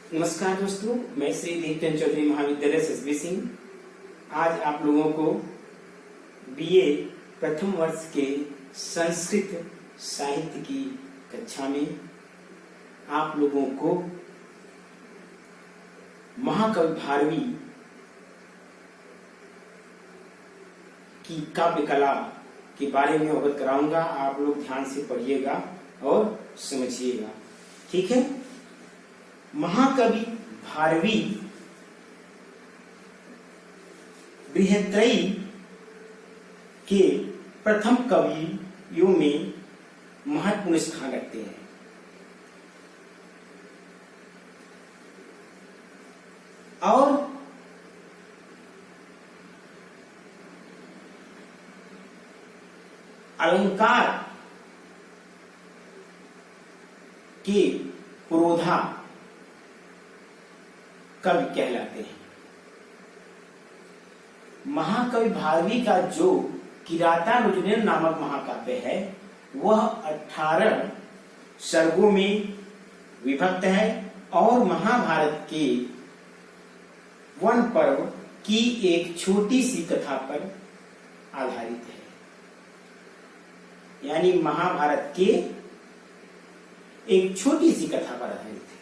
नमस्कार दोस्तों, मैं श्री दीपचंद चौधरी महाविद्यालय एसबी सिंह आज आप लोगों को बीए प्रथम वर्ष के संस्कृत साहित्य की कक्षा में आप लोगों को महाकवि भारवी की काव्य कला के बारे में अवगत कराऊंगा। आप लोग ध्यान से पढ़िएगा और समझिएगा, ठीक है। महाकवि भारवी बृहत्त्रयी के प्रथम कवियों में महत्वपूर्ण स्थान रखते हैं। और अलंकार के पुरोधा कवि कहलाते हैं। महाकवि भारवी का जो किरातार्जुनीय नामक महाकाव्य है वह 18 सर्गों में विभक्त है और महाभारत के वन पर्व की एक छोटी सी कथा पर आधारित है। यानी महाभारत के एक छोटी सी कथा पर आधारित है,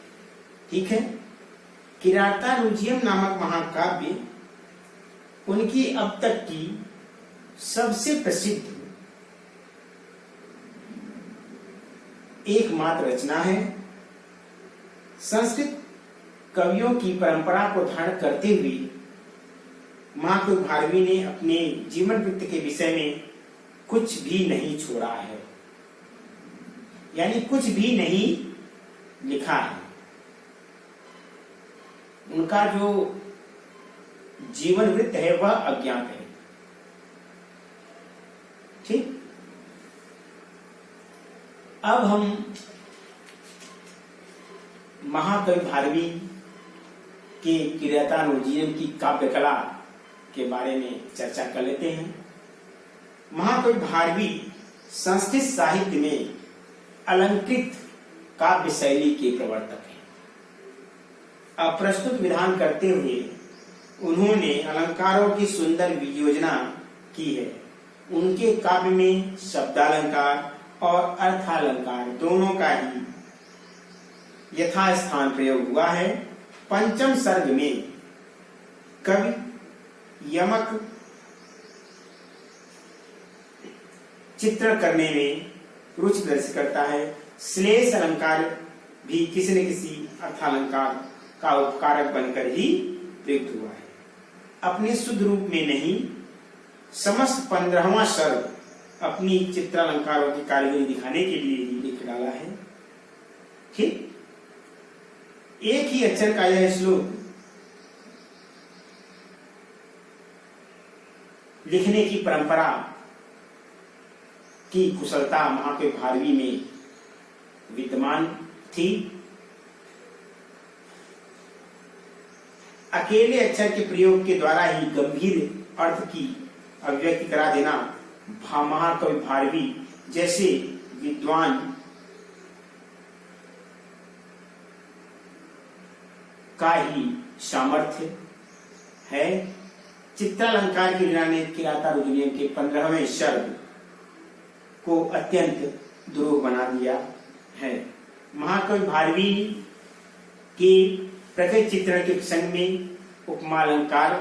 ठीक है। किरातार्जुनीय नामक महाकाव्य उनकी अब तक की सबसे प्रसिद्ध एकमात्र रचना है। संस्कृत कवियों की परंपरा को धारण करते हुए महाकवि भारवी ने अपने जीवन वृत्त के विषय में कुछ भी नहीं छोड़ा है, यानी कुछ भी नहीं लिखा है। उनका जो जीवन वृत्त है वह अज्ञात है, ठीक। अब हम महाकवि भारवी के किरातार्जुनीय की काव्य कला के बारे में चर्चा कर लेते हैं। महाकवि भारवी संस्कृत साहित्य में अलंकृत काव्य शैली के प्रवर्तक हैं। अब प्रस्तुत विधान करते हुए उन्होंने अलंकारों की सुंदर योजना की है। उनके काव्य में शब्दालंकार और अर्थालंकार दोनों का ही यथास्थान प्रयोग हुआ है। पंचम सर्ग में कवि यमक चित्रण करने में रुचि प्रदर्शित करता है। श्लेष अलंकार भी किसी न किसी अर्थालंकार का उपकारक बनकर ही प्रयुक्त हुआ है। अपने शुद्ध रूप में नहीं, समस्त 15वां सर्ग अपनी चित्रालंकारों की कारीगरी दिखाने के लिए ही लिख डाला है, ठीक। एक ही अक्षर का यह श्लोक लिखने की परंपरा की कुशलता महाकवि भारवी में विद्यमान थी। अकेले अक्षर के प्रयोग के द्वारा ही गंभीर अर्थ की अभिव्यक्ति करा देना महाकवि भारवी जैसे विद्वान का ही सामर्थ्य है। चित्रालंकार की लीला ने किरातार्जुनीय के 15वें सर्ग को अत्यंत दुरूह बना दिया है। महाकवि भारवी के प्रकृति चित्रण के प्रसंग में उपमालंकार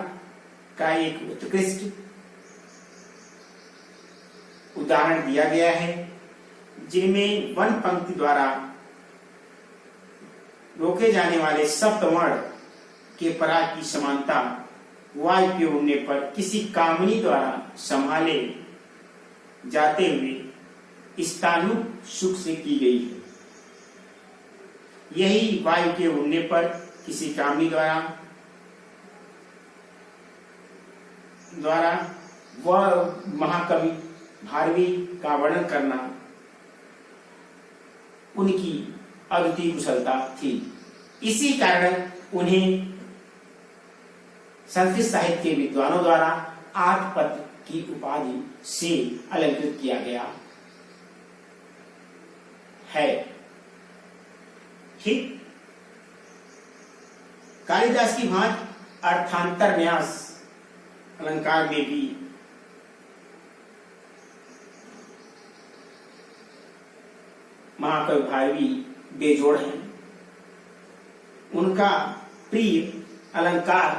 का एक उत्कृष्ट उदाहरण दिया गया है, जिनमें वन पंक्ति द्वारा रोके जाने वाले सप्तवर्ण के पराग की समानता वायु के उड़ने पर किसी कामनी द्वारा संभाले जाते हुए स्थानु सुख से की गई है। यही वायु के उड़ने पर किसी कामनी द्वारा वह महाकवि भारवी का वर्णन करना उनकी अद्वितीय कुशलता थी। इसी कारण उन्हें संस्कृत साहित्य के विद्वानों द्वारा आठपत्र की उपाधि से अलंकृत किया गया है, ठीक। कालिदास की भांति अर्थांतर न्यास अलंकार में भी महाकवि भारवी बेजोड़ हैं। उनका प्रिय अलंकार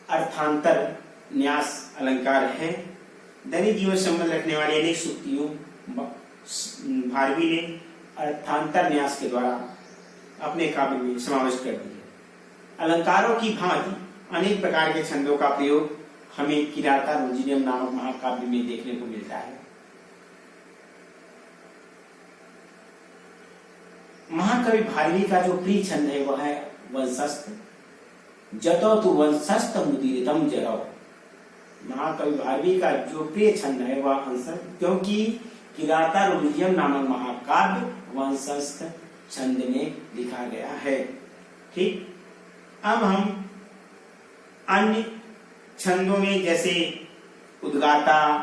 अर्थांतर न्यास अलंकार है। दैनिक जीवन संबंध रखने वाली अनेक सूक्तियों भारवी ने अर्थांतर न्यास के द्वारा अपने काव्य में समावेश कर दिया। अलंकारों की भांति अनेक प्रकार के छंदों का प्रयोग हमें किराता रोजिनियम नामक महाकाव्य में देखने को मिलता है। महाकवि भारवी का जो प्रिय छंद है वह है वंशस्थ। जतो तु वंशस्थ मुदीरितम जरौ। महाकवि भारवी का जो प्रिय छंद है वह वंशस्थ, क्योंकि किराता रोजिनियम नामक महाकाव्य वंशस्थ छंद में लिखा गया है। ठीक, अब हम अन्य छंदों में जैसे उद्गाता,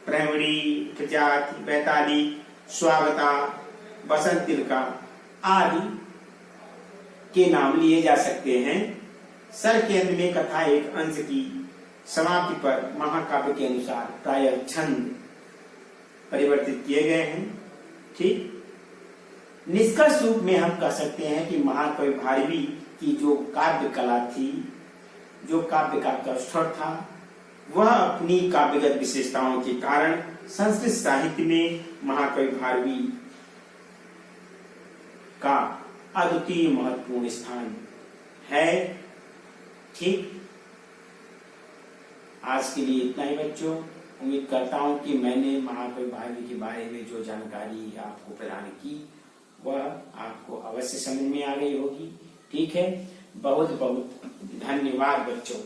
प्रहवड़ी, प्रजाति, बैताली, स्वागता, बसंत तिलका आदि के नाम लिए जा सकते हैं। सर के अंत में कथा एक अंश की समाप्ति पर महाकाव्य के अनुसार प्रायः छंद परिवर्तित किए गए हैं। ठीक, निष्कर्ष रूप में हम कह सकते हैं कि महाकवि भारवी की जो काव्य कला थी, जो काव्य का कौशल था, वह अपनी काव्यगत विशेषताओं के कारण संस्कृत साहित्य में महाकवि भारवी का अद्वितीय महत्वपूर्ण स्थान है। ठीक, आज के लिए इतना ही बच्चों। उम्मीद करता हूं कि मैंने महाकवि भारवी के बारे में जो जानकारी आपको प्रदान की वह आपको अवश्य समझ में आ गई होगी। ठीक है, बहुत बहुत धन्यवाद बच्चों।